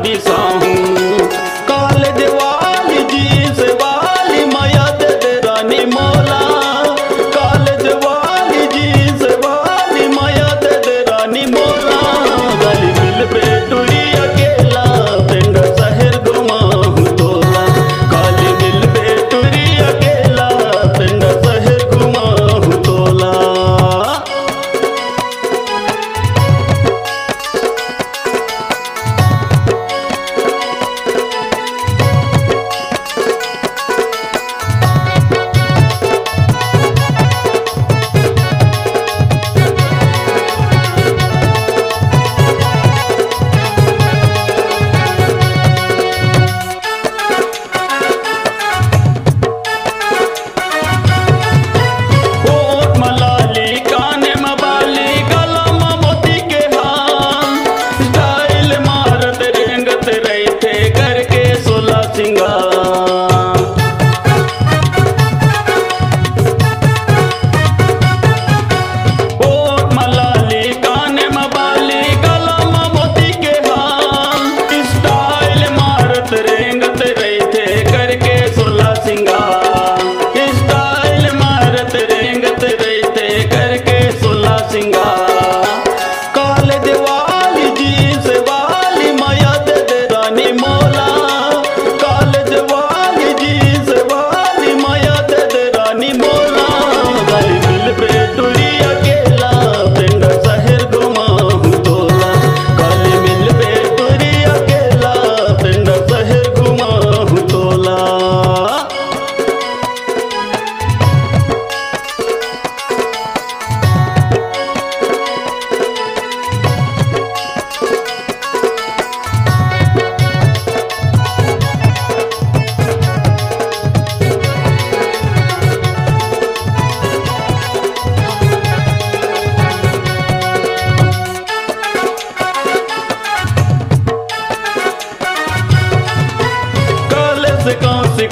बिसाहूं। College वाली जी से वाली माया दे दे रानी मोला, कॉलेज वाली जी से वाली माया दे दे रानी मोला। गली मिल पे टुरी अकेला पिंड शहर घुमाऊं तोला, गली मिल पे टुरी अकेला पिंड शहर घुमाऊं तोला।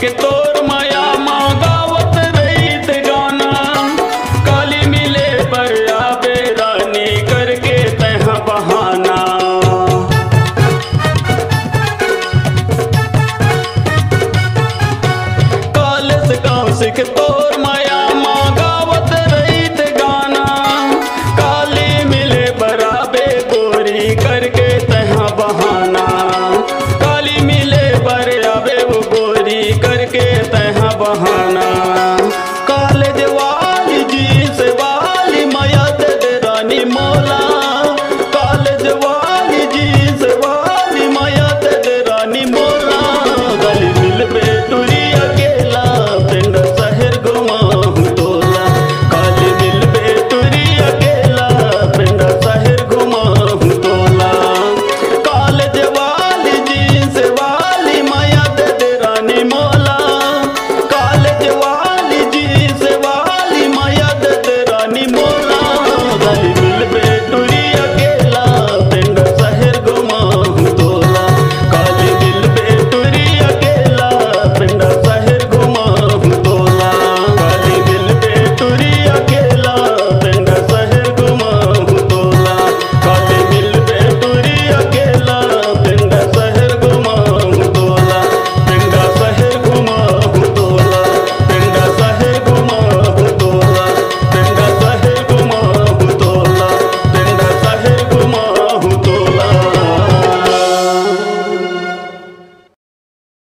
के तोर माया माँ गावत रही थे गाना, काली मिले पर आबे रानी करके तहाँ बहाना। कॉलेज गाँव से के तोर माया माँ गावत रही थे गाना, काली मिले पर आबे गोरी करके तहाँ बहाना। काली मिले पर आबे वो गोरी करके तहाँ बहाना।